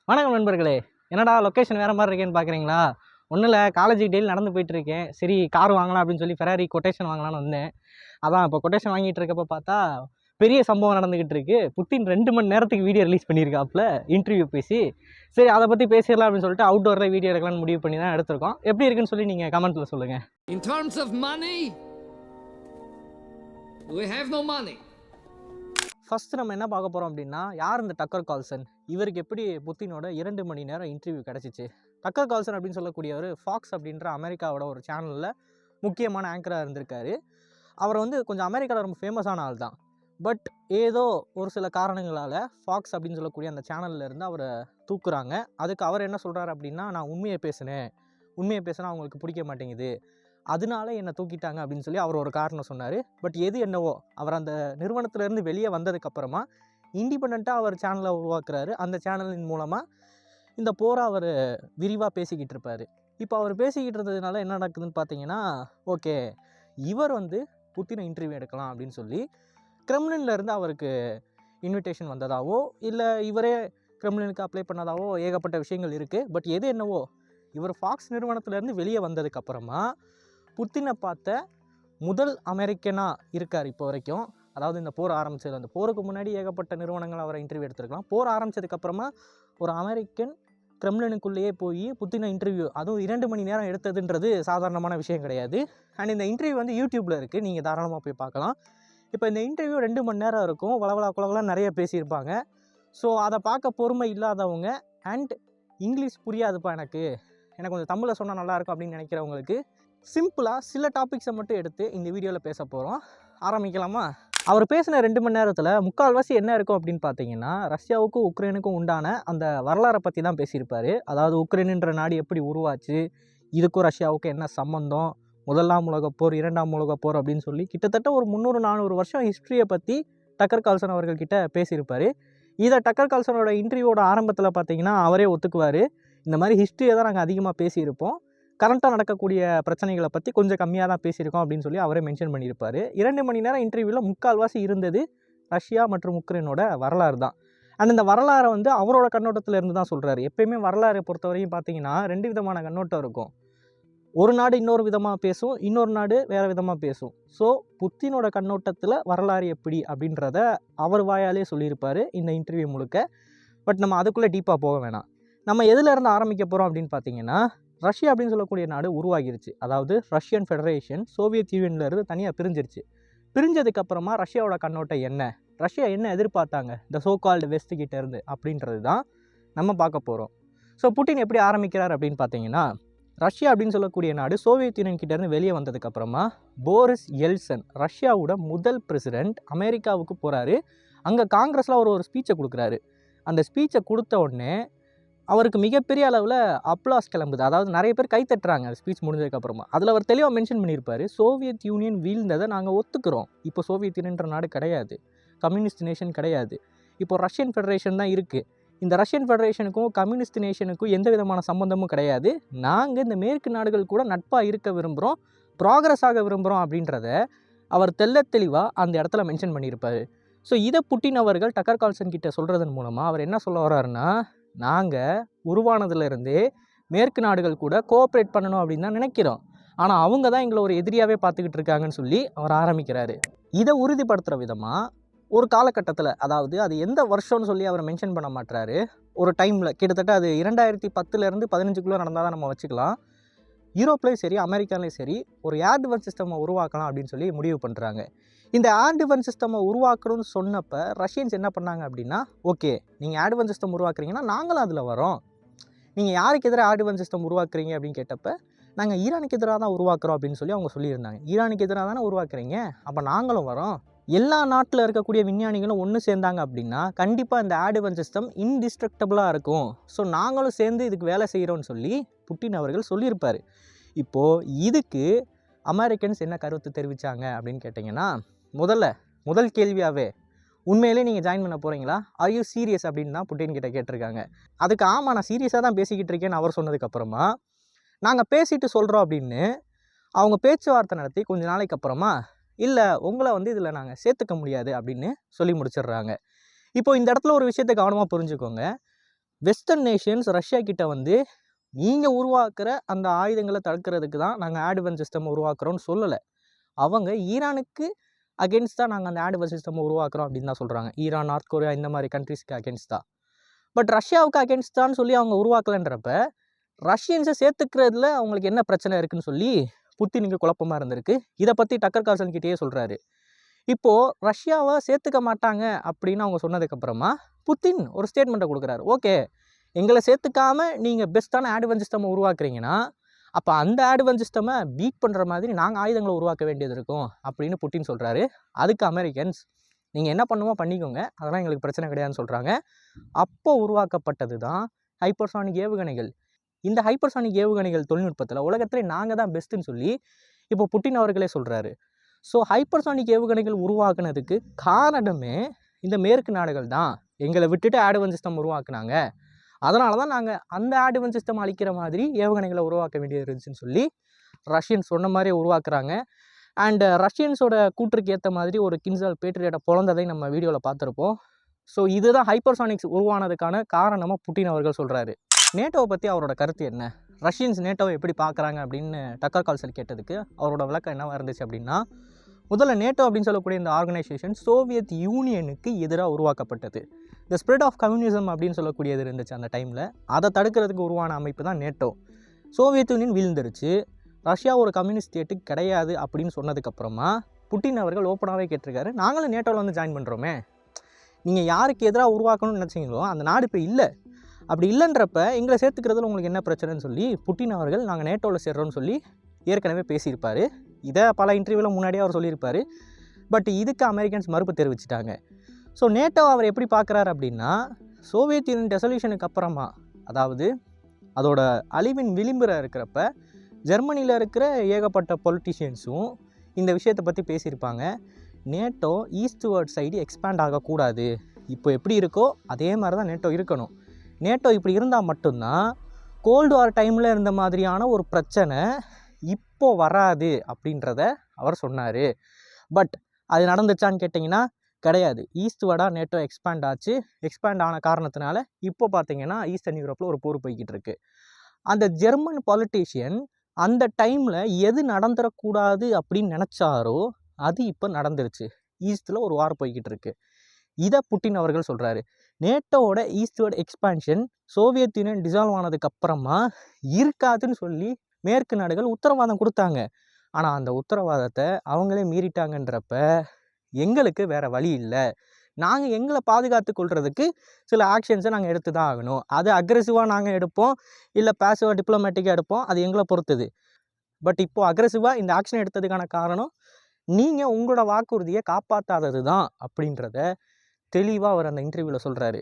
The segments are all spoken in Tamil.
வணக்கம் நண்பர்களே. என்னடா லொக்கேஷன் வேறு மாதிரி இருக்கேன்னு பார்க்குறீங்களா? ஒன்றும் இல்லை, காலேஜுக்கு டெய்லி நடந்து போயிட்டுருக்கேன். சரி கார் வாங்கலாம் அப்படின்னு சொல்லி ஃபெராரி கொட்டேஷன் வாங்கலான்னு வந்தேன். அதான் இப்போ கொட்டேஷன் வாங்கிட்டு இருக்கப்போ பார்த்தா பெரிய சம்பவம் நடந்துக்கிட்டு இருக்கு. புட்டின் 2 மணி நேரத்துக்கு வீடியோ ரிலீஸ் பண்ணியிருக்காப்புல இன்டர்வியூ பேசி. சரி அதை பற்றி பேசிடலாம் அப்படின்னு சொல்லிட்டு அவுட்டோரில் வீடியோ எடுக்கலாம்னு முடிவு பண்ணி தான் எடுத்திருக்கோம். எப்படி இருக்குன்னு சொல்லி நீங்கள் கமெண்ட்டில் சொல்லுங்கள். In terms of money, we have no money. First நம்ம என்ன பார்க்க போகிறோம் அப்படின்னா, யார் இந்த டக்கர் கால்சன்? இவருக்கு எப்படி புத்தினோட 2 மணி நேரம் இன்டர்வியூ கிடச்சிச்சு? டக்கர் கால்சன் அப்படின்னு சொல்லக்கூடியவர் ஃபாக்ஸ் அப்படின்ற அமெரிக்காவோட ஒரு சேனலில் முக்கியமான ஆங்கராக இருந்திருக்காரு. அவர் கொஞ்சம் அமெரிக்காவில் ரொம்ப ஃபேமஸான ஆள் தான். பட் ஏதோ ஒரு சில காரணங்களால் ஃபாக்ஸ் அப்படின்னு சொல்லக்கூடிய அந்த சேனலில் இருந்து அவரை தூக்குறாங்க. அதுக்கு அவர் என்ன சொல்கிறார் அப்படின்னா, நான் உண்மையை பேசினா அவங்களுக்கு பிடிக்க மாட்டேங்குது, அதனால என்னை தூக்கிட்டாங்க அப்படின்னு சொல்லி அவர் ஒரு காரணம் சொன்னார். பட் எது என்னவோ, அவர் அந்த நிறுவனத்திலேருந்து வெளியே வந்ததுக்கப்புறமா இண்டிபெண்ட்டாக அவர் சேனலை உருவாக்குறாரு. அந்த சேனலின் மூலமாக இந்த போரை அவர் விரிவாக பேசிக்கிட்டு இருப்பார். இப்போ அவர் பேசிக்கிட்டு இருந்ததுனால என்ன நடக்குதுன்னு பார்த்தீங்கன்னா, ஓகே இவர் புத்தினை இன்டர்வியூ எடுக்கலாம் அப்படின்னு சொல்லி கிரெம்ளின்லேருந்து அவருக்கு இன்விடேஷன் வந்ததாவோ இல்லை இவரே கிரெம்ளினுக்கு அப்ளை பண்ணதாவோ ஏகப்பட்ட விஷயங்கள் இருக்குது. பட் எது என்னவோ, இவர் ஃபாக்ஸ் நிறுவனத்திலேருந்து வெளியே வந்ததுக்கப்புறமா புத்தினை பார்த்த முதல் அமெரிக்கனாக இருக்கார் இப்போ வரைக்கும். அதாவது இந்த போர் ஆரம்பித்தது, அந்த போருக்கு முன்னாடி ஏகப்பட்ட நிறுவனங்கள் அவரை இன்டர்வியூ எடுத்துருக்கலாம். போர் ஆரம்பித்ததுக்கப்புறமா ஒரு அமெரிக்கன் கிரெம்ளினுக்குள்ளேயே போய் புத்தினை இன்டர்வியூ, அதுவும் 2 மணி நேரம் எடுத்ததுன்றது சாதாரணமான விஷயம் கிடையாது. அண்ட் இந்த இன்டர்வியூ யூடியூப்பில் இருக்குது, நீங்கள் தாராளமாக போய் பார்க்கலாம். இப்போ இந்த இன்டர்வியூ 2 மணி நேரம் இருக்கும். வளவலா குலவெல்லாம் நிறைய பேசியிருப்பாங்க. ஸோ அதை பார்க்க பொறுமை இல்லாதவங்க அண்ட் இங்கிலீஷ் புரியாதுப்பா எனக்கு கொஞ்சம் தமிழில் சொன்னால் நல்லாயிருக்கும் அப்படின்னு நினைக்கிறவங்களுக்கு சிம்பிளாக சில டாபிக்ஸை மட்டும் எடுத்து இந்த வீடியோவில் பேச போகிறோம். ஆரம்பிக்கலாமா? அவர் பேசின 2 மணி நேரத்தில் முக்கால்வாசி என்ன இருக்கும் அப்படின்னு பார்த்தீங்கன்னா, ரஷ்யாவுக்கும் உக்ரைனுக்கும் உண்டான அந்த வரலாறை பற்றி தான் பேசியிருப்பார். அதாவது உக்ரைனுன்ற நாடு எப்படி உருவாச்சு, இதுக்கும் ரஷ்யாவுக்கும் என்ன சம்மந்தம், முதலாம் உலகப்போர், 2ஆம் உலகப்போர் அப்படின்னு சொல்லி கிட்டத்தட்ட ஒரு 300-400 வருஷம் ஹிஸ்ட்ரியை பற்றி டக்கர் கால்சன் அவர்கள்கிட்ட பேசியிருப்பார். இதை டக்கர் கால்சனோட இன்டர்வியூவோட ஆரம்பத்தில் பார்த்தீங்கன்னா அவரே ஒத்துக்குவார். இந்த மாதிரி ஹிஸ்ட்ரியை தான் நாங்கள் அதிகமாக பேசியிருப்போம், கரண்ட்டாக நடக்கக்கூடிய பிரச்சனைகளை பற்றி கொஞ்சம் கம்மியாக தான் பேசியிருக்கோம் அப்படின்னு சொல்லி அவரே மென்ஷன் பண்ணியிருப்பார். 2 மணி நேரம் இன்டர்வியூவில் முக்கால்வாசி இருந்தது ரஷ்யா மற்றும் உக்ரைனோட வரலாறு தான். அண்ட் இந்த வரலாறை அவரோட கண்ணோட்டத்தில் இருந்து தான் சொல்கிறாரு. எப்பயுமே வரலாறை பொறுத்தவரையும் பார்த்தீங்கன்னா 2 விதமான கண்ணோட்டம் இருக்கும். ஒரு நாடு இன்னொரு விதமாக பேசும், இன்னொரு நாடு வேறு விதமாக பேசும். ஸோ புத்தினோட கண்ணோட்டத்தில் வரலாறு எப்படி அப்படின்றத அவர் வாயாலே சொல்லியிருப்பார் இந்த இன்டர்வியூ முழுக்க. பட் நம்ம அதுக்குள்ளே டீப்பாக போக வேணாம். நம்ம எதுலேருந்து ஆரம்பிக்க போகிறோம் அப்படின்னு பார்த்தீங்கன்னா, ரஷ்யா அப்படின்னு சொல்லக்கூடிய நாடு உருவாகிருச்சு. அதாவது ரஷ்யன் ஃபெடரேஷன் சோவியத் யூனியன்லேருந்து தனியாக பிரிஞ்சதுக்கப்புறமா ரஷ்யாவோட கண்ணோட்டம் என்ன, ரஷ்யா என்ன எதிர்பார்த்தாங்க இந்த சோகால்டு வெஸ்ட் கிட்ட இருந்து அப்படின்றது தான் நம்ம பார்க்க போகிறோம். ஸோ புட்டின் எப்படி ஆரம்பிக்கிறார் அப்படின்னு பார்த்தீங்கன்னா, ரஷ்யா அப்படின்னு சொல்லக்கூடிய நாடு சோவியத் யூனியன் கிட்டேருந்து வெளியே வந்ததுக்கப்புறமா போரிஸ் எல்சன், ரஷ்யாவோட முதல் பிரசிடெண்ட், அமெரிக்காவுக்கு போகிறாரு. அங்கே காங்கிரஸில் ஒரு ஸ்பீச்சை கொடுக்குறாரு. அந்த ஸ்பீச்சை கொடுத்த உடனே அவருக்கு மிகப்பெரிய அளவில் அப்ளாஸ் கிளம்புது. அதாவது நிறைய பேர் கைத்தட்டுறாங்க அந்த ஸ்பீச் முடிஞ்சதுக்கப்புறமா. அதில் அவர் தெளிவாக மென்ஷன் பண்ணியிருப்பார், சோவியத் யூனியன் வீழ்ந்ததை நாங்கள் ஒத்துக்கிறோம், இப்போ சோவியத் யூனியன்ற நாடு கிடையாது, கம்யூனிஸ்ட் நேஷன் கிடையாது, இப்போ ரஷ்யன் ஃபெடரேஷன் தான் இருக்குது. இந்த ரஷ்யன் ஃபெடரேஷனுக்கும் கம்யூனிஸ்ட் நேஷனுக்கும் எந்த விதமான சம்மந்தமும் கிடையாது, நாங்கள் இந்த மேற்கு நாடுகள் கூட நட்பாக இருக்க விரும்புகிறோம், ப்ராக்ரஸ் ஆக விரும்புகிறோம் அப்படின்றத அவர் தெளிவாக அந்த இடத்துல மென்ஷன் பண்ணியிருப்பார். ஸோ இதை புட்டின் அவர்கள் டக்கர் கால்சன் கிட்ட சொல்கிறதன் மூலமாக அவர் என்ன சொல்ல வர்றாருன்னா, நாங்கள் உருவானதுலேருந்தே மேற்கு நாடுகள் கூட கோஆப்ரேட் பண்ணணும் அப்படின்னு தான் நினைக்கிறோம், ஆனால் அவங்க தான் எங்களை ஒரு எதிரியாகவே பார்த்துக்கிட்டு இருக்காங்கன்னு சொல்லி அவர் ஆரம்பிக்கிறாரு. இதை உறுதிப்படுத்துகிற விதமாக ஒரு காலகட்டத்தில், அதாவது அது எந்த வருஷம்னு சொல்லி அவர் மென்ஷன் பண்ண மாட்டாரு, ஒரு டைமில் கிட்டத்தட்ட அது 2010 15 நடந்தால் தான் நம்ம வச்சுக்கலாம். யூரோப்லேயும் சரி அமெரிக்காலேயும் சரி ஒரு ஏர் டிஃபென்ஸ் சிஸ்டமை உருவாக்கலாம் அப்படின்னு சொல்லி முடிவு பண்ணுறாங்க. இந்த ஏர் டிஃபென்ஸ் சிஸ்டமை உருவாக்கணும்னு சொன்னப்போ ரஷ்யன்ஸ் என்ன பண்ணாங்க அப்படின்னா, ஓகே நீங்கள் ஏர் டிஃபென்ஸ் சிஸ்டம் உருவாக்குறீங்கன்னா நாங்களும் அதில் வரோம், நீங்கள் யாருக்கு எதிராக ஏர் டிஃபென்ஸ் சிஸ்டம் உருவாக்குறீங்க அப்படின்னு கேட்டப்போ, நாங்கள் ஈரானுக்கு எதிராக தான் உருவாக்குறோம் அப்படின்னு சொல்லி அவங்க சொல்லியிருந்தாங்க. ஈரானுக்கு எதிராக தானே உருவாக்குறீங்க, அப்போ நாங்களும் வரோம். எல்லா நாட்டில் இருக்கக்கூடிய விஞ்ஞானிகளும் ஒன்று சேர்ந்தாங்க அப்படின்னா கண்டிப்பாக இந்த ஏர் டிஃபென்ஸ் சிஸ்டம் இன்டிஸ்ட்ரக்டபுளாக இருக்கும், ஸோ நாங்களும் சேர்ந்து இதுக்கு வேலை செய்கிறோன்னு சொல்லி புட்டின் அவர்கள் சொல்லியிருப்பார். இப்போது இதுக்கு அமெரிக்கன்ஸ் என்ன கருத்து தெரிவித்தாங்க அப்படின்னு கேட்டிங்கன்னா, முதல் கேள்வியாகவே உண்மையிலே நீங்கள் ஜாயின் பண்ண போகிறீங்களா, ஆர் யூ சீரியஸ் அப்படின்னு தான் புட்டின் கிட்ட கேட்டிருக்காங்க. அதுக்கு ஆமாம் நான் சீரியஸாக தான் பேசிக்கிட்டு இருக்கேன்னு அவர் சொன்னதுக்கப்புறமா, நாங்கள் பேசிட்டு சொல்கிறோம் அப்படின்னு அவங்க பேச்சுவார்த்தை நடத்தி கொஞ்ச நாளைக்கு அப்புறமா, இல்லை உங்களை இதில் நாங்கள் சேர்த்துக்க முடியாது அப்படின்னு சொல்லி முடிச்சிடுறாங்க. இப்போ இந்த இடத்துல ஒரு விஷயத்தை கவனமாக புரிஞ்சுக்கோங்க. வெஸ்டர்ன் நேஷன்ஸ் ரஷ்யா கிட்ட வந்து நீங்கள் உருவாக்குற அந்த ஆயுதங்களை தடுக்கிறதுக்கு தான் நாங்கள் ஆட்வான்ஸ் சிஸ்டம் உருவாக்குறோன்னு சொல்லலை. அவங்க ஈரானுக்கு அகேன்ஸ்டாக நாங்கள் அந்த ஆட்வான்ஸ் சிஸ்டம் உருவாக்குறோம் அப்படின்னு தான் சொல்கிறாங்க. ஈரான், நார்த் கொரியா இந்த மாதிரி கண்ட்ரிஸ்க்கு அகேன்ஸ்டாக. பட் ரஷ்யாவுக்கு அகேன்ஸ்டான்னு சொல்லி அவங்க உருவாக்கலைன்றப்ப ரஷ்யன்ஸை சேர்த்துக்கிறதுல அவங்களுக்கு என்ன பிரச்சனை இருக்குன்னு சொல்லி புத்தினுக்கு குழப்பமாக இருந்திருக்கு. இதை பற்றி டக்கர் கார்ல்சன் கிட்டேயே சொல்கிறாரு. இப்போது ரஷ்யாவை சேர்த்துக்க மாட்டாங்க அப்படின்னு அவங்க சொன்னதுக்கப்புறமா புத்தின் ஒரு ஸ்டேட்மெண்ட்டை கொடுக்குறாரு. ஓகே, எங்களை சேர்த்துக்காமல் நீங்கள் பெஸ்ட்டான ஆட்வான்ஸ் சிஸ்டம் உருவாக்குறீங்கன்னா அப்போ அந்த ஆட்வான்ஸ் சிஸ்டமை பீட் பண்ணுற மாதிரி நாங்கள் ஆயுதங்களை உருவாக்க வேண்டியது இருக்கும் அப்படின்னு புட்டின் சொல்கிறாரு. அதுக்கு அமெரிக்கன்ஸ் நீங்கள் என்ன பண்ணுமோ பண்ணிக்கோங்க, அதெல்லாம் எங்களுக்கு பிரச்சனை கிடையாதுன்னு சொல்கிறாங்க. அப்போ உருவாக்கப்பட்டது தான் ஹைப்பர்சானிக் ஏவுகணைகள். இந்த ஹைப்பர்சானிக் ஏவுகணைகள் தொழில்நுட்பத்தில் உலகத்திலே நாங்கள் தான் பெஸ்ட்டுன்னு சொல்லி இப்போ புட்டின் அவர்களே சொல்கிறாரு. ஸோ ஹைப்பர்சானிக் ஏவுகணைகள் உருவாக்குனதுக்கு காரணமே இந்த மேற்கு நாடுகள் தான். எங்களை விட்டுட்டு ஆட்வான்ஸ் சிஸ்டம் உருவாக்குனாங்க, அதனால தான் நாங்கள் அந்த ஆட்வான்ஸ் சிஸ்டம் அளிக்கிற மாதிரி ஏவுகணைகளை உருவாக்க வேண்டியது இருந்துச்சுன்னு சொல்லி ரஷ்யன்ஸ் சொன்ன மாதிரியே உருவாக்குறாங்க. அண்ட் ரஷ்யன்ஸோட கூற்றுக்கு ஏற்ற மாதிரி ஒரு கின்சால் பேட்ரியட்டை பிறந்ததை நம்ம வீடியோவில் பார்த்துருப்போம். ஸோ இதுதான் ஹைப்பர்சானிக்ஸ் உருவானதுக்கான காரணமாக புட்டின் அவர்கள் சொல்கிறாரு. நேட்டோவை பற்றி அவரோட கருத்து என்ன, ரஷ்யன்ஸ் நேட்டோவை எப்படி பார்க்குறாங்க அப்படின்னு டக்கர் கார்ல்சன் கேட்டதுக்கு அவரோட விளக்கம் என்னவாக இருந்துச்சு அப்படின்னா, முதல்ல நேட்டோ அப்படின்னு சொல்லக்கூடிய இந்த ஆர்கனைசேஷன் சோவியத் யூனியனுக்கு எதிராக உருவாக்கப்பட்டது. இந்த ஸ்ப்ரெட் ஆஃப் கம்யூனிசம் அப்படின்னு சொல்லக்கூடியது இருந்துச்சு அந்த டைமில். அதை தடுக்கிறதுக்கு உருவான அமைப்பு தான் நேட்டோ. சோவியத் யூனியன் வீழ்ந்துருச்சு, ரஷ்யா ஒரு கம்யூனிஸ்ட் ஸ்டேட்டு கிடையாது அப்படின்னு சொன்னதுக்கப்புறமா புட்டின் அவர்கள் ஓப்பனாகவே கேட்டிருக்காரு, நாங்களும் நேட்டோவில் வந்து ஜாயின் பண்ணுறோமே, நீங்கள் யாருக்கு எதிராக உருவாக்கணும்னு நினச்சிங்களோ அந்த நாடு இப்போ இல்லை, அப்படி இல்லைன்றப்ப எங்களை சேர்த்துக்கிறதுல உங்களுக்கு என்ன பிரச்சனைன்னு சொல்லி புட்டின் அவர்கள் நாங்கள் நேட்டோவில் சேர்றோன்னு சொல்லி ஏற்கனவே பேசியிருப்பார். இதை பல இன்டர்வியூவில் முன்னாடியே அவர் சொல்லியிருப்பார். பட் இதுக்கு அமெரிக்கன்ஸ் மறுப்பு தெரிவிச்சிட்டாங்க. ஸோ நேட்டோ அவர் எப்படி பார்க்குறாரு அப்படின்னா, சோவியத் யூனியன் டெசல்யூஷனுக்கு அப்புறமா, அதாவது அதோட அழிவின் விளிம்பில் இருக்கிறப்ப ஜெர்மனியில் இருக்கிற ஏகப்பட்ட பொலிட்டிஷியன்ஸும் இந்த விஷயத்தை பற்றி பேசியிருப்பாங்க. நேட்டோ ஈஸ்ட்வர்ட் சைடு எக்ஸ்பேண்ட் ஆகக்கூடாது, இப்போ எப்படி இருக்கோ அதே மாதிரி தான் நேட்டோ இருக்கணும். நேட்டோ இப்படி இருந்தால் மட்டும்தான் கோல்டு வார் டைமில் இருந்த மாதிரியான ஒரு பிரச்சனை இப்போது வராது அப்படின்றத அவர் சொன்னார். பட் அது நடந்துச்சான்னு கேட்டிங்கன்னா கிடையாது. ஈஸ்ட்வர்டாக நேட்டோ எக்ஸ்பேண்ட் ஆச்சு. எக்ஸ்பேண்ட் ஆன காரணத்தினால இப்போ பார்த்தீங்கன்னா ஈஸ்டர்ன் யூரோப்பில் ஒரு போர் போய்கிட்டு இருக்கு. அந்த ஜெர்மன் பொலிட்டீஷியன் அந்த டைமில் எது நடந்துடக்கூடாது அப்படின்னு நினச்சாரோ அது இப்போ நடந்துருச்சு. ஈஸ்டில் ஒரு வார் போய்கிட்டு இருக்கு. இதை புட்டின் அவர்கள் சொல்கிறாரு. நேட்டோவோட eastward expansion Soviet union dissolve ஆனதுக்கப்புறமா இருக்காதுன்னு சொல்லி மேற்கு நாடுகள் உத்தரவாதம் கொடுத்தாங்க. ஆனால் அந்த உத்தரவாதத்தை அவங்களே மீறிட்டாங்கன்றப்ப எங்களுக்கு வேறு வழி இல்லை, நாங்கள் எங்களை பாதுகாத்து கொள்றதுக்கு சில ஆக்ஷன்ஸை நாங்கள் எடுத்து தான் ஆகணும். அது அக்ரெசிவாக நாங்கள் எடுப்போம், இல்லை பேசிவாக டிப்ளமேட்டிக்காக எடுப்போம், அது எங்களை பொறுத்தது. பட் இப்போது அக்ரெசிவாக இந்த ஆக்ஷன் எடுத்ததுக்கான காரணம் நீங்கள் உங்களோட வாக்குறுதியை காப்பாற்றாதது தான் அப்படின்றத தெளிவாக அவர் அந்த இன்டர்வியூவில் சொல்கிறாரு.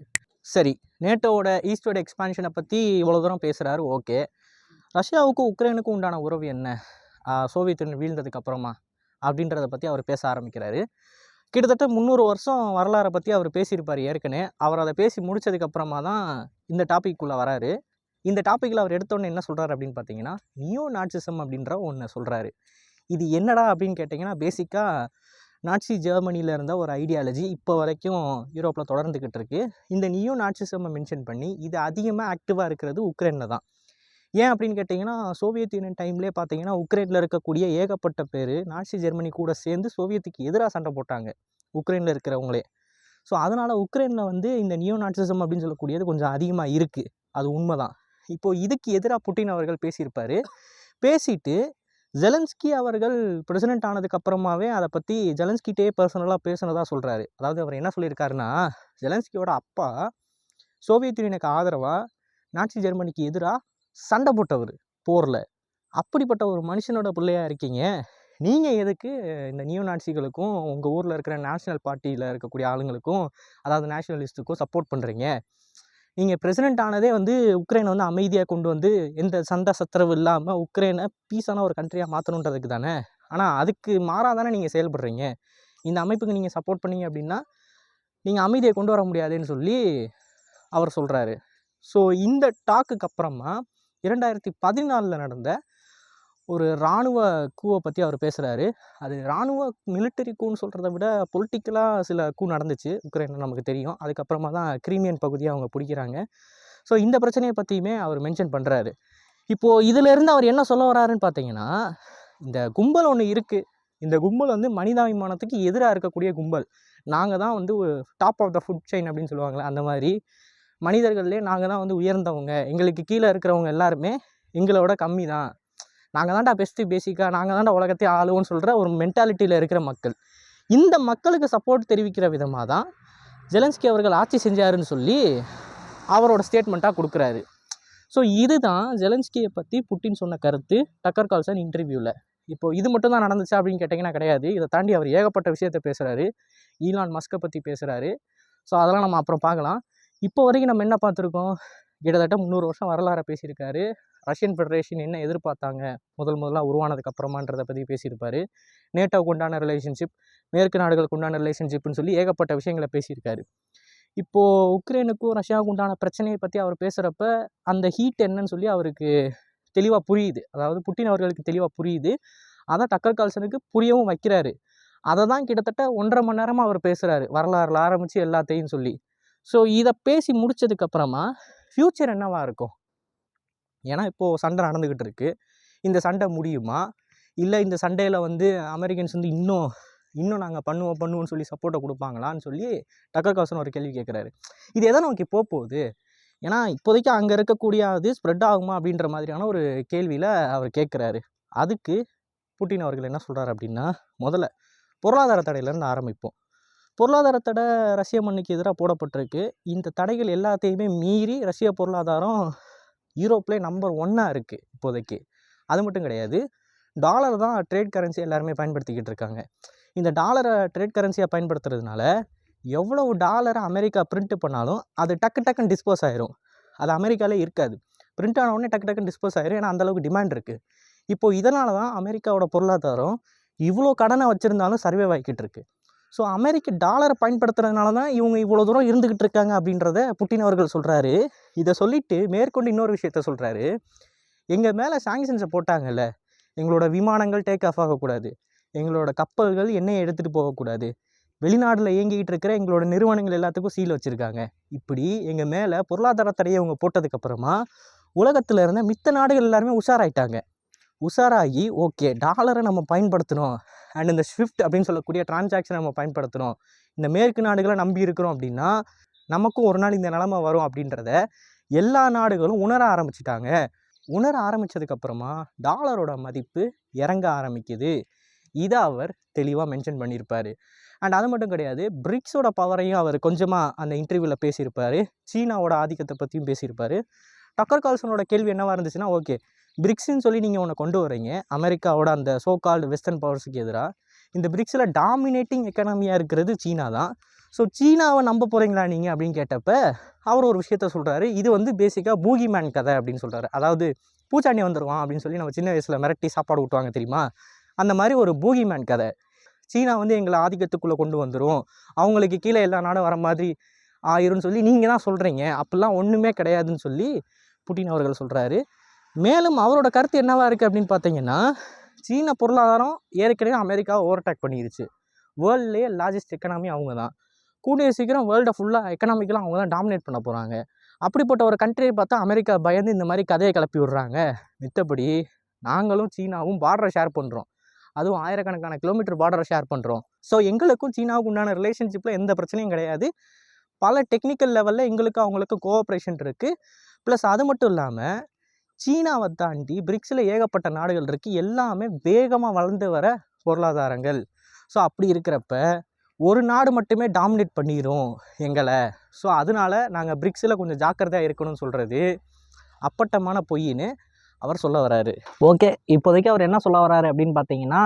சரி, நேட்டோவோட ஈஸ்ட்வர்ட் எக்ஸ்பான்ஷனை பற்றி இவ்வளோ தூரம் பேசுகிறாரு. ஓகே, ரஷ்யாவுக்கும் உக்ரைனுக்கும் உண்டான உறவு என்ன சோவியத் யூனியன் வீழ்ந்ததுக்கு அப்புறமா அப்படின்றத பற்றி அவர் பேச ஆரம்பிக்கிறாரு. கிட்டத்தட்ட 300 வருஷம் வரலாறை பற்றி அவர் பேசியிருப்பார் ஏற்கனவே. அவர் அதை பேசி முடித்ததுக்கப்புறமா தான் இந்த டாபிக்குள்ளே வராரு. இந்த டாப்பிக்கில் அவர் எடுத்தோன்னே என்ன சொல்கிறார் அப்படின்னு பார்த்தீங்கன்னா, நியோ நாட்சிசம் அப்படின்ற ஒன்று சொல்கிறாரு. இது என்னடா அப்படின்னு கேட்டிங்கன்னா, பேசிக்காக நாட்சி ஜெர்மனியில் இருந்த ஒரு ஐடியாலஜி இப்போ வரைக்கும் யூரோப்பில் தொடர்ந்துக்கிட்டு இருக்குது. இந்த நியோ நாட்சிசம்மை மென்ஷன் பண்ணி இது அதிகமாக ஆக்டிவாக இருக்கிறது உக்ரைனில் தான். ஏன் அப்படின்னு கேட்டிங்கன்னா, சோவியத் யூனியன் டைம்லேயே பார்த்தீங்கன்னா உக்ரைனில் இருக்கக்கூடிய ஏகப்பட்ட பேர் நாட்சி ஜெர்மனி கூட சேர்ந்து சோவியத்துக்கு எதிராக சண்டை போட்டாங்க, உக்ரைனில் இருக்கிறவங்களே. ஸோ அதனால் உக்ரைனில் வந்து இந்த நியோ நாட்சிசம் அப்படின்னு சொல்லக்கூடியது கொஞ்சம் அதிகமாக இருக்குது, அது உண்மை தான். இப்போது இதுக்கு எதிராக புட்டின் அவர்கள் பேசியிருப்பார். பேசிட்டு ஜெலன்ஸ்கி அவர்கள் பிரசிடென்ட் ஆனதுக்கப்புறமாவே அதை பற்றி ஜெலன்ஸ்கிட்டே பர்சனலாக பேசுனதாக சொல்கிறாரு. அதாவது அவர் என்ன சொல்லியிருக்காருன்னா, ஜெலன்ஸ்கியோட அப்பா சோவியத் யூனியனுக்கு ஆதரவாக நாட்சி ஜெர்மனிக்கு எதிராக சண்டை போட்டவர் போரில். அப்படிப்பட்ட ஒரு மனுஷனோட பிள்ளையாக இருக்கீங்க, நீங்கள் எதுக்கு இந்த நியூ நாட்சிகளுக்கும் உங்கள் ஊரில் இருக்கிற நேஷ்னல் பார்ட்டியில் இருக்கக்கூடிய ஆளுங்களுக்கும், அதாவது நேஷ்னலிஸ்ட்டுக்கும் சப்போர்ட் பண்ணுறீங்க? நீங்கள் பிரசிடென்ட் ஆனதே வந்து உக்ரைனை வந்து அமைதியாக கொண்டு வந்து எந்த சண்டை சச்சரவு இல்லாமல் உக்ரைனை பீஸான ஒரு கண்ட்ரியாக மாற்றணுன்றதுக்கு தானே. ஆனால் அதுக்கு மாறாக தானே நீங்கள் செயல்படுறீங்க. இந்த அமைப்புக்கு நீங்கள் சப்போர்ட் பண்ணீங்க அப்படின்னா நீங்கள் அமைதியை கொண்டு வர முடியாதுன்னு சொல்லி அவர் சொல்கிறாரு. ஸோ இந்த டாக்குக்கு அப்புறமா 2014 நடந்த ஒரு இராணுவ கூவை பற்றி அவர் பேசுகிறாரு. அது இராணுவ மிலிட்டரி கூன்னு சொல்கிறத விட பொலிட்டிக்கலாக சில கூ நடந்துச்சு உக்ரைனில், நமக்கு தெரியும். அதுக்கப்புறமா தான் கிரீமியன் பகுதியை அவங்க பிடிக்கிறாங்க. ஸோ இந்த பிரச்சனையை பற்றியுமே அவர் மென்ஷன் பண்ணுறாரு. இப்போது இதிலேருந்து அவர் என்ன சொல்ல வராருன்னு பார்த்தீங்கன்னா, இந்த கும்பல் ஒன்று இருக்குது. இந்த கும்பல் வந்து மனிதாபிமானத்துக்கு எதிராக இருக்கக்கூடிய கும்பல். நாங்கள் தான் வந்து top of the food chain அப்படின்னு சொல்லுவாங்களே, அந்த மாதிரி மனிதர்கள்லேயே நாங்கள் தான் வந்து உயர்ந்தவங்க, எங்களுக்கு கீழே இருக்கிறவங்க எல்லாருமே எங்களோட கம்மி தான், நாங்கள் தான்டா பெஸ்ட்டு, பேசிக்காக நாங்கள் தான்டா உலகத்தையே ஆளுவோன்னு சொல்கிற ஒரு மென்டாலிட்டியில் இருக்கிற மக்கள். இந்த மக்களுக்கு சப்போர்ட் தெரிவிக்கிற விதமாக தான் ஜெலன்ஸ்கி அவர்கள் ஆட்சி செஞ்சாருன்னு சொல்லி அவரோட ஸ்டேட்மெண்ட்டாக கொடுக்குறாரு. ஸோ இதுதான் ஜெலன்ஸ்கியை பற்றி புட்டின் சொன்ன கருத்து டக்கர் கால்சன் இன்டர்வியூவில். இப்போது இது மட்டும் தான் நடந்துச்சா அப்படின்னு கேட்டிங்கன்னா கிடையாது. இதை தாண்டி அவர் ஏகப்பட்ட விஷயத்தை பேசுகிறாரு. ஈலான் மஸ்கை பற்றி பேசுகிறாரு. ஸோ அதெல்லாம் நம்ம அப்புறம் பார்க்கலாம். இப்போ வரைக்கும் நம்ம என்ன பார்த்துருக்கோம், கிட்டத்தட்ட 300 வருஷம் வரலாறை பேசியிருக்காரு. ரஷ்யன் ஃபெடரேஷன் என்ன எதிர்பார்த்தாங்க முதலாக உருவானதுக்கு அப்புறமான்றதை பற்றி பேசியிருப்பார். நேட்டோவுக்கு உண்டான ரிலேஷன்ஷிப், மேற்கு நாடுகளுக்கு உண்டான ரிலேஷன்ஷிப்னு சொல்லி ஏகப்பட்ட விஷயங்களை பேசியிருக்காரு. இப்போது உக்ரைனுக்கும் ரஷ்யாவுக்கு உண்டான பிரச்சனையை பற்றி அவர் பேசுகிறப்ப அந்த ஹீட் என்னன்னு சொல்லி அவருக்கு தெளிவாக புரியுது. அதாவது புட்டின் அவர்களுக்கு தெளிவாக புரியுது. அதை டக்கர் கால்சனுக்கு புரியவும் வைக்கிறாரு. அதை தான் கிட்டத்தட்ட 1.5 மணி நேரமாக அவர் பேசுகிறாரு, வரலாறுல ஆரம்பித்து எல்லாத்தையும் சொல்லி. ஸோ இதை பேசி முடித்ததுக்கப்புறமா ஃப்யூச்சர் என்னவாக இருக்கும்? ஏன்னா இப்போது சண்டை நடந்துக்கிட்டு இருக்குது. இந்த சண்டை முடியுமா, இல்லை இந்த சண்டையில் வந்து அமெரிக்கன்ஸ் வந்து இன்னும் நாங்கள் பண்ணுவோம்னு சொல்லி சப்போர்ட்டை கொடுப்பாங்களான்னு சொல்லி டக்கர் கால்சன் ஒரு கேள்வி கேட்குறாரு. இது எதை நோக்கி போகுது? ஏன்னா இப்போதைக்கு அங்கே இருக்கக்கூடிய அது ஸ்ப்ரெட் ஆகுமா அப்படின்ற மாதிரியான ஒரு கேள்வியில் அவர் கேட்குறாரு. அதுக்கு புட்டின் அவர்கள் என்ன சொல்கிறார் அப்படின்னா, முதல்ல பொருளாதார தடையிலேருந்து ஆரம்பிப்போம். பொருளாதார தடை ரஷ்ய மண்ணுக்கு எதிராக போடப்பட்டிருக்கு. இந்த தடைகள் எல்லாத்தையுமே மீறி ரஷ்ய பொருளாதாரம் யூரோப்லேயே நம்பர் 1 இருக்குது இப்போதைக்கு. அது மட்டும் கிடையாது, டாலர் தான் ட்ரேட் கரன்சி எல்லாருமே பயன்படுத்திக்கிட்டு இருக்காங்க. இந்த டாலரை ட்ரேட் கரன்சியாக பயன்படுத்துறதுனால எவ்வளவு டாலரை அமெரிக்கா பிரிண்ட் பண்ணாலும் அது டக்குன்னு டிஸ்போஸ் ஆயிரும். அது அமெரிக்காவிலே இருக்காது. பிரிண்ட் ஆன உடனே டக்குன்னு டிஸ்போஸ் ஆயிரும். ஏன்னா அந்தளவுக்கு டிமாண்ட் இருக்குது. இப்போது இதனால தான் அமெரிக்காவோட பொருளாதாரம் இவ்வளோ கடனை வச்சுருந்தாலும் சர்வே ஆகிக்கிட்டு இருக்கு. ஸோ அமெரிக்க டாலரை பயன்படுத்துறதுனால தான் இவங்க இவ்வளோ தூரம் இருந்துக்கிட்டு இருக்காங்க அப்படின்றத புட்டின் அவர்கள் சொல்கிறாரு. இதை சொல்லிவிட்டு மேற்கொண்டு இன்னொரு விஷயத்த சொல்கிறாரு. எங்கள் மேலே சாங்ஷன்ஸை போட்டாங்கல்ல, எங்களோட விமானங்கள் டேக் ஆஃப் ஆகக்கூடாது, எங்களோட கப்பல்கள் எண்ணெயை எடுத்துகிட்டு போகக்கூடாது, வெளிநாட்டில் இயங்கிக்கிட்டு இருக்கிற எங்களோட நிறுவனங்கள் எல்லாத்துக்கும் சீல் வச்சுருக்காங்க. இப்படி எங்கள் மேலே பொருளாதார தடையை அவங்க போட்டதுக்கப்புறமா உலகத்தில் இருந்த மித்த நாடுகள் எல்லாருமே உஷாராகி ஓகே டாலரை நம்ம பயன்படுத்தணும், அண்ட் இந்த ஸ்விஃப்ட் அப்படின்னு சொல்லக்கூடிய டிரான்சாக்ஷனை நம்ம பயன்படுத்தணும், இந்த மேற்கு நாடுகளை நம்பி இருக்கிறோம் அப்படின்னா நமக்கும் ஒரு நாள் இந்த நிலைமை வரும் அப்படின்றத எல்லா நாடுகளும் உணர ஆரம்பிச்சிட்டாங்க. உணர ஆரம்பித்ததுக்கப்புறமா டாலரோட மதிப்பு இறங்க ஆரம்பிக்குது. இதை அவர் தெளிவாக மென்ஷன் பண்ணியிருப்பார். அண்ட் அது மட்டும் கிடையாது, பிரிக்ஸோட பவரையும் அவர் கொஞ்சமாக அந்த இன்டர்வியூவில் பேசியிருப்பார். சீனாவோட ஆதிக்கத்தை பற்றியும் பேசியிருப்பார். டக்கர் கால்சனோட கேள்வி என்னவாக இருந்துச்சுன்னா, ஓகே பிரிக்ஸ்ன்னு சொல்லி நீங்கள் ஒன்று கொண்டு வரீங்க அமெரிக்காவோட அந்த சோ கால்டு வெஸ்டர்ன் பவர்ஸுக்கு எதிராக. இந்த பிரிக்ஸில் டாமினேட்டிங் எக்கனாமியாக இருக்கிறது சீனா தான். ஸோ சீனாவை நம்ப போகிறீங்களா நீங்கள் அப்படின்னு கேட்டப்ப அவர் ஒரு விஷயத்த சொல்கிறாரு. இது வந்து பேசிக்காக பூகி மேன் கதை அப்படின்னு சொல்கிறாரு. அதாவது பூச்சாண்டி வந்துடுவான் அப்படின்னு சொல்லி நம்ம சின்ன வயசில் மிரட்டி சாப்பாடு ஊட்டுவாங்க தெரியுமா, அந்த மாதிரி ஒரு பூகி மேன் கதை. சீனா வந்து எங்களை ஆதிக்கத்துக்குள்ளே கொண்டு வந்துடும், அவங்களுக்கு கீழே எல்லா நாடும் வர மாதிரி ஆயிரும்னு சொல்லி நீங்கள் தான் சொல்கிறீங்க, அப்படிலாம் ஒன்றுமே கிடையாதுன்னு சொல்லி புட்டின் அவர்கள் சொல்கிறாரு. மேலும் அவரோட கருத்து என்னவாக இருக்குது அப்படின்னு பார்த்தீங்கன்னா, சீன பொருளாதாரம் ஏற்கனவே அமெரிக்காவை ஓவர்டேக் பண்ணிடுச்சு. வேர்ல்ட்லேயே லார்ஜஸ்ட் எக்கனாமி அவங்க தான். கூடிய சீக்கிரம் வேர்ல்டை ஃபுல்லாக எக்கனாமிக்கெலாம் அவங்க தான் டாமினேட் பண்ண போகிறாங்க. அப்படிப்பட்ட ஒரு கண்ட்ரியை பார்த்தா அமெரிக்கா பயந்து இந்த மாதிரி கதையை கிளப்பி விடுறாங்க. மித்தபடி நாங்களும் சீனாவும் பார்டரை ஷேர் பண்ணுறோம், அதுவும் ஆயிரக்கணக்கான கிலோமீட்டர் பார்டரை ஷேர் பண்ணுறோம். ஸோ எங்களுக்கும் சீனாவுக்கு உண்டான ரிலேஷன்ஷிப்பில் எந்த பிரச்சனையும் கிடையாது. பல டெக்னிக்கல் லெவலில் எங்களுக்கு அவங்களுக்கு கோஆப்ரேஷன் இருக்குது. ப்ளஸ் அது மட்டும் இல்லாமல் சீனாவை தாண்டி பிரிக்ஸில் ஏகப்பட்ட நாடுகள் இருக்குது, எல்லாமே வேகமாக வளர்ந்து வர பொருளாதாரங்கள். ஸோ அப்படி இருக்கிறப்ப ஒரு நாடு மட்டுமே டாமினேட் பண்ணிடும் எங்களை. ஸோ அதனால நாங்கள் பிரிக்ஸில் கொஞ்சம் ஜாக்கிரதையாக இருக்கணும்னு சொல்கிறது அப்பட்டமான பொய்ன்னு அவர் சொல்ல வராரு. ஓகே, இப்போதைக்கு அவர் என்ன சொல்ல வராரு அப்படின்னு பார்த்தீங்கன்னா,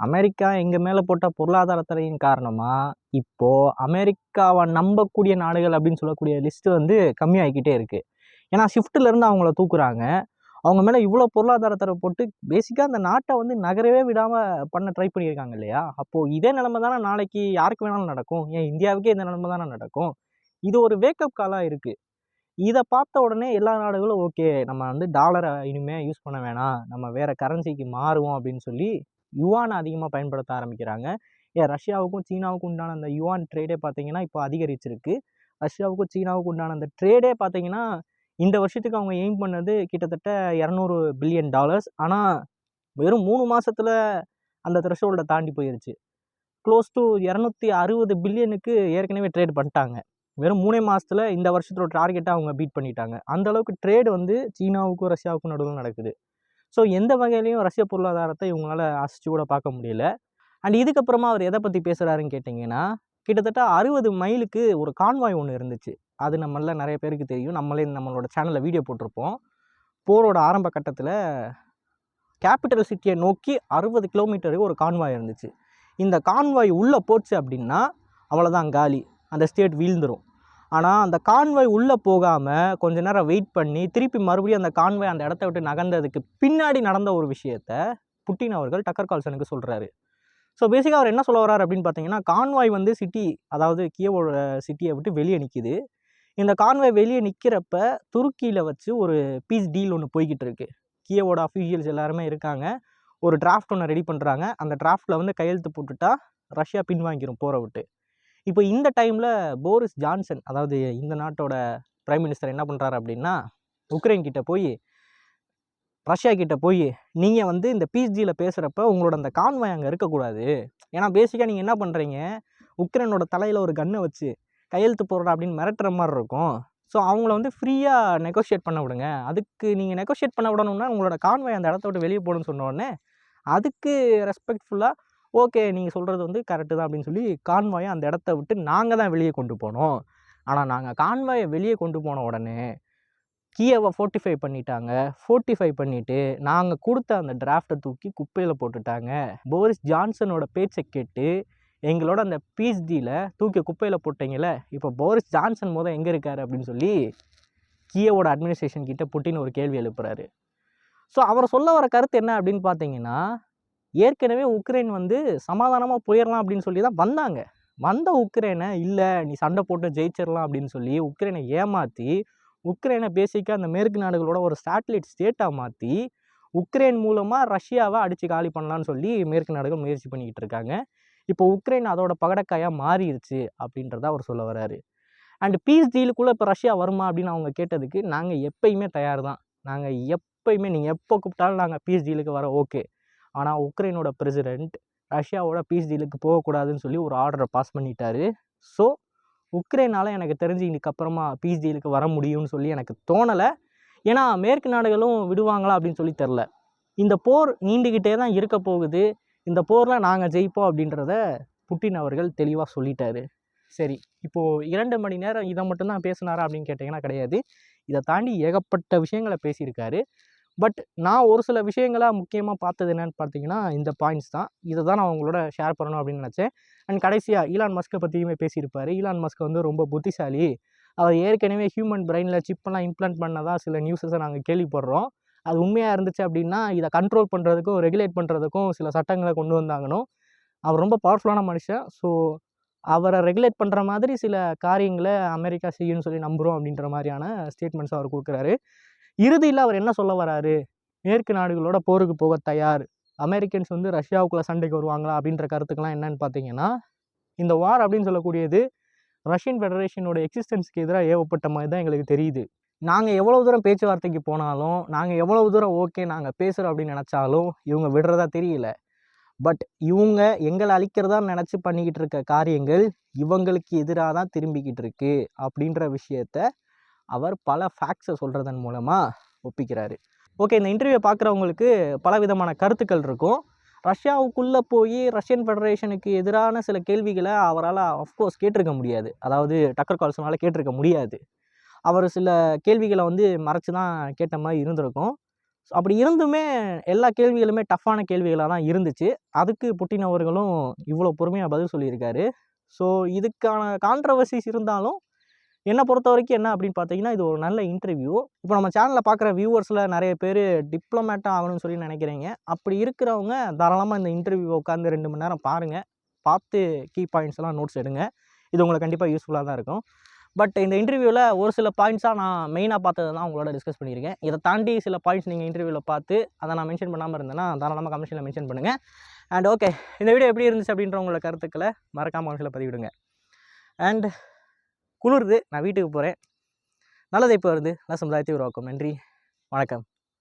அமெரிக்கா எங்கள் மேலே போட்ட பொருளாதார தடையின் காரணமாக இப்போது அமெரிக்காவை நம்பக்கூடிய நாடுகள் அப்படின்னு சொல்லக்கூடிய லிஸ்ட்டு வந்து கம்மியாகிக்கிட்டே இருக்குது. ஏன்னா ஷிஃப்ட்லேருந்து அவங்கள தூக்குறாங்க. அவங்க மேலே இவ்வளோ பொருளாதார தடை போட்டு பேசிக்காக அந்த நாட்டை வந்து நகரவே விடாமல் பண்ண ட்ரை பண்ணியிருக்காங்க இல்லையா. அப்போது இதே நிலைமை தானே நாளைக்கு யாருக்கு வேணாலும் நடக்கும். ஏன் இந்தியாவுக்கே இந்த நிலைமை தானே நடக்கும். இது ஒரு வேக்கப் காலாக இருக்குது. இதை பார்த்த உடனே எல்லா நாடுகளும் ஓகே நம்ம வந்து டாலரை இனிமேல் யூஸ் பண்ண வேணாம், நம்ம வேறு கரன்சிக்கு மாறுவோம் அப்படின்னு சொல்லி யுவானை அதிகமாக பயன்படுத்த ஆரம்பிக்கிறாங்க. ஏன் ரஷ்யாவுக்கும் சீனாவுக்கும் உண்டான அந்த யுவான் ட்ரேடே பார்த்தீங்கன்னா இப்போ அதிகரிச்சிருக்கு. ரஷ்யாவுக்கும் சீனாவுக்கும் உண்டான அந்த ட்ரேடே பார்த்தீங்கன்னா இந்த வருஷத்துக்கு அவங்க எய்ம் பண்ணது கிட்டத்தட்ட $200 பில்லியன். ஆனால் வெறும் 3 மாசத்துல அந்த த்ரெஷோல்டை தாண்டி போயிருச்சு. க்ளோஸ் டு 260 பில்லியனுக்கு ஏற்கனவே ட்ரேட் பண்ணிட்டாங்க. வெறும் 3 மாசத்துல இந்த வருஷத்தோட டார்கெட்டை அவங்க பீட் பண்ணிட்டாங்க. அந்த அளவுக்கு ட்ரேடு வந்து சீனாவுக்கும் ரஷ்யாவுக்கும் நடுவில் நடக்குது. ஸோ எந்த வகையிலையும் ரஷ்ய பொருளாதாரத்தை இவங்களால அசைச்சு கூட பார்க்க முடியல. அண்ட் இதுக்கப்புறமா அவர் எதை பற்றி பேசுகிறாருன்னு கேட்டிங்கன்னா, கிட்டத்தட்ட 60 மைலுக்கு ஒரு கான்வாய் ஒன்று இருந்துச்சு. அது நம்மள நிறைய பேருக்கு தெரியும். நம்மளோட சேனலில் வீடியோ போட்டிருப்போம். போரோட ஆரம்ப கட்டத்தில் கேபிட்டல் சிட்டியை நோக்கி 60 கிலோமீட்டருக்கு ஒரு கான்வாய் இருந்துச்சு. இந்த கான்வாய் உள்ளே போச்சு அப்படின்னா அவ்வளோதான் காலி, அந்த ஸ்டேட் வீழ்ந்துடும். ஆனால் அந்த கான்வாய் உள்ளே போகாமல் கொஞ்ச நேரம் வெயிட் பண்ணி திருப்பி மறுபடியும் அந்த கான்வாய் அந்த இடத்த விட்டு நகர்ந்ததுக்கு பின்னாடி நடந்த ஒரு விஷயத்த புட்டின் அவர்கள் டக்கர் கால்சனுக்கு சொல்கிறாரு. ஸோ பேசிக்காக அவர் என்ன சொல்ல வர்றாரு அப்படின்னு பார்த்தீங்கன்னா, கான்வாய் வந்து சிட்டி, அதாவது கியவோட சிட்டியை விட்டு வெளியே நிற்கிது. இந்த கான்வாய் வெளியே நிற்கிறப்ப துருக்கியில் வச்சு ஒரு பீஸ் டீல் ஒன்று போய்கிட்டு இருக்கு. கியவோட அஃபீஷியல்ஸ் எல்லாருமே இருக்காங்க. ஒரு டிராஃப்ட் ஒன்று ரெடி பண்ணுறாங்க. அந்த டிராஃப்டில் வந்து கையெழுத்து போட்டுட்டா ரஷ்யா பின்வாங்கிடும் போரை விட்டு. இப்போ இந்த டைமில் போரிஸ் ஜான்சன், அதாவது இந்த நாட்டோட பிரைம் மினிஸ்டர் என்ன பண்ணுறாரு அப்படின்னா, உக்ரைன் கிட்ட போய், ரஷ்யா கிட்ட போய், நீங்கள் வந்து இந்த பீஸ் டீலில் பேசுகிறப்ப உங்களோட அந்த கான்வாய் அங்கே இருக்கக்கூடாது. ஏன்னா பேசிக்காக நீங்கள் என்ன பண்ணுறீங்க, உக்ரைனோட தலையில் ஒரு கன்னை வச்சு கையெழுத்து போடுறா அப்படின்னு மிரட்டுற மாதிரி இருக்கும். ஸோ அவங்கள வந்து ஃப்ரீயாக நெகோஷியேட் பண்ண விடுங்க. அதுக்கு நீங்கள் நெகோஷியேட் பண்ண விடணும்னா உங்களோட கான்வாய் அந்த இடத்த விட்டு வெளியே போகணும்னு சொன்ன உடனே அதுக்கு ரெஸ்பெக்ட்ஃபுல்லாக ஓகே நீங்கள் சொல்கிறது வந்து கரெக்டு தான் அப்படின்னு சொல்லி கான்வாயை அந்த இடத்த விட்டு நாங்கள் தான் வெளியே கொண்டு போனோம். ஆனால் நாங்கள் கான்வாயை வெளியே கொண்டு போன உடனே கியவை ஃபோர்ட்டிஃபை பண்ணிட்டாங்க. ஃபோர்ட்டிஃபை பண்ணிவிட்டு நாங்கள் கொடுத்த அந்த டிராஃப்டை தூக்கி குப்பையில் போட்டுட்டாங்க. போரிஸ் ஜான்சனோட பேச்சை கேட்டு எங்களோட அந்த பீஸ் டீலை தூக்கி குப்பையில் போட்டீங்களே, இப்போ போரிஸ் ஜான்சன் எங்கே இருக்கார் அப்படின்னு சொல்லி கியவோட அட்மினிஸ்ட்ரேஷன் கிட்ட புட்டின் ஒரு கேள்வி எழுப்புறாரு. ஸோ அவர் சொல்ல வர கருத்து என்ன அப்படின்னு பார்த்தீங்கன்னா, ஏற்கனவே உக்ரைன் வந்து சமாதானமாக போயிடலாம் அப்படின்னு சொல்லி தான் வந்தாங்க. வந்த உக்ரைனை இல்லை நீ சண்டை போட்டு ஜெயிச்சிடலாம் அப்படின்னு சொல்லி உக்ரைனை ஏமாற்றி, உக்ரைனை பேசிக்காக அந்த மேற்கு நாடுகளோட ஒரு சேட்டலைட் ஸ்டேட்டாக மாற்றி உக்ரைன் மூலமாக ரஷ்யாவை அடித்து காலி பண்ணலான்னு சொல்லி மேற்கு நாடுகள் முயற்சி பண்ணிக்கிட்டு இருக்காங்க. இப்போ உக்ரைன் அதோட பகடக்காயாக மாறிடுச்சு அப்படின்றத அவர் சொல்ல வர்றாரு. அண்ட் பீஸ் டீலுக்குள்ளே இப்போ ரஷ்யா வருமா அப்படின்னு அவங்க கேட்டதுக்கு, நாங்கள் எப்பயுமே தயார் தான். நாங்கள் எப்பயுமே, நீங்கள் எப்போ கூப்பிட்டாலும் நாங்கள் பீஸ் டீலுக்கு வர ஓகே. ஆனால் உக்ரைனோட பிரசிடெண்ட் ரஷ்யாவோட பீஸ் டீலுக்கு போகக்கூடாதுன்னு சொல்லி ஒரு ஆர்டரை பாஸ் பண்ணிட்டாரு. ஸோ உக்ரைனால் எனக்கு தெரிஞ்சு இதுக்கப்புறமா பீஸ் டீலுக்கு வர முடியும்னு சொல்லி எனக்கு தோணலை. ஏன்னா மேற்கு நாடுகளும் விடுவாங்களா அப்படின்னு சொல்லி தெரில. இந்த போர் நீண்டுக்கிட்டே தான் இருக்க போகுது. இந்த போரில் நாங்கள் ஜெயிப்போம் அப்படின்றத புட்டின் அவர்கள் தெளிவாக சொல்லிட்டாரு. சரி, இப்போது 2 மணி நேரம் இதை மட்டும்தான் பேசினாரா அப்படின்னு கேட்டிங்கன்னா கிடையாது. இதை தாண்டி ஏகப்பட்ட விஷயங்களை பேசியிருக்காரு. பட் நான் ஒரு சில விஷயங்களாக முக்கியமாக பார்த்தது என்னென்னு பார்த்தீங்கன்னா இந்த பாயிண்ட்ஸ் தான். இதை தான் நான் உங்களோட ஷேர் பண்ணணும் அப்படின்னு நினச்சேன். அண்ட் கடைசியாக ஈலான் மஸ்கை பற்றியுமே பேசியிருப்பார். ஈலான் மஸ்க் வந்து ரொம்ப புத்திசாலி. அவர் ஏற்கனவே ஹியூமன் பிரெயினில் சிப்பெல்லாம் இம்ப்ளான்ட் பண்ணதாக சில நியூஸஸை நாங்கள் கேள்விப்படுறோம். அது உண்மையாக இருந்துச்சு அப்படின்னா இதை கண்ட்ரோல் பண்ணுறதுக்கும் ரெகுலேட் பண்ணுறதுக்கும் சில சட்டங்களை கொண்டு வந்தாங்கன்னு. அவர் ரொம்ப பவர்ஃபுல்லான மனுஷன். ஸோ அவரை ரெகுலேட் பண்ணுற மாதிரி சில காரியங்களை அமெரிக்கா செய்யும்னு சொல்லி நம்புகிறோம் அப்படின்ற மாதிரியான ஸ்டேட்மெண்ட்ஸ் அவர் கொடுக்குறாரு. இறுதியில் அவர் என்ன சொல்ல வராரு, மேற்கு நாடுகளோட போருக்கு போக தயார், அமெரிக்கன்ஸ் வந்து ரஷ்யாவுக்குள்ளே சண்டைக்கு வருவாங்களா அப்படின்ற கருத்துக்கெல்லாம் என்னன்னு பார்த்தீங்கன்னா, இந்த வார் அப்படின்னு சொல்லக்கூடியது ரஷ்யன் ஃபெடரேஷனோட எக்ஸிஸ்டன்ஸுக்கு எதிராக ஏவப்பட்ட மாதிரி தான் எங்களுக்கு தெரியுது. நாங்கள் எவ்வளோ தூரம் பேச்சுவார்த்தைக்கு போனாலும், நாங்கள் எவ்வளோ தூரம் ஓகே நாங்கள் பேசுகிறோம் அப்படின்னு நினச்சாலும் இவங்க விடுறதா தெரியல. பட் இவங்க எங்களை அழிக்கிறதா நினச்சி பண்ணிக்கிட்டு இருக்க காரியங்கள் இவங்களுக்கு எதிராக தான் திரும்பிக்கிட்டு இருக்கு அப்படின்ற விஷயத்த அவர் பல ஃபேக்ட்ஸை சொல்கிறதன் மூலமாக ஒப்பிக்கிறாரு. ஓகே, இந்த இன்டர்வியூவை பார்க்குறவங்களுக்கு பல விதமான கருத்துக்கள் இருக்கும். ரஷ்யாவுக்குள்ளே போய் ரஷ்யன் ஃபெடரேஷனுக்கு எதிரான சில கேள்விகளை அவரால் ஆஃப்கோர்ஸ் கேட்டிருக்க முடியாது. அதாவது டக்கர் கால்சனால் கேட்டிருக்க முடியாது. அவர் சில கேள்விகளை வந்து மறைச்சி தான் கேட்ட மாதிரி இருந்திருக்கும். அப்படி இருந்துமே எல்லா கேள்விகளுமே டஃப்பான கேள்விகளாக தான் இருந்துச்சு. அதுக்கு புட்டின் அவர்களும் இவ்வளோ பொறுமையாக பதில் சொல்லியிருக்காரு. ஸோ இதுக்கான கான்ட்ரவர்சிஸ் இருந்தாலும் என்னை பொறுத்த வரைக்கும் என்ன அப்படின்னு பார்த்தீங்கன்னா, இது ஒரு நல்ல இன்டர்வியூ. இப்போ நம்ம சேனலில் பார்க்குற வியூவர்ஸில் நிறைய பேர் டிப்ளமேட்டாக ஆகணும்னு சொல்லி நினைக்கிறீங்க. அப்படி இருக்கிறவங்க தாராளமாக இந்த இன்டர்வியூவை உட்காந்து 2 மணி நேரம் பாருங்கள். பார்த்து கீ பாயிண்ட்ஸ்லாம் நோட்ஸ் எடுங்க. இது உங்களுக்கு கண்டிப்பாக யூஸ்ஃபுல்லாக தான் இருக்கும். பட் இந்த இன்டர்வியூவில் ஒரு சில பாயிண்ட்ஸாக நான் மெயினாக பார்த்தது தான் உங்களோட டிஸ்கஸ் பண்ணியிருக்கேன். இதை தாண்டி சில பாயிண்ட்ஸ் நீங்கள் இன்டர்வியூவில் பார்த்து அதை நான் மென்ஷன் பண்ணாமல் இருந்தேன்னா தாராளமாக கமெண்ட்ஸில் மென்ஷன் பண்ணுங்கள். அண்ட் ஓகே, இந்த வீடியோ எப்படி இருந்துச்சு அப்படின்ற உங்களோட கருத்துக்களை மறக்காமல் கமெண்ட்ஸில் பதிவிடுங்க. அண்ட் குளிருது, நான் வீட்டுக்கு போகிறேன். நல்லதை இப்போ வருது நல்ல சமுதாயத்தை உருவாக்கும். நன்றி, வணக்கம்.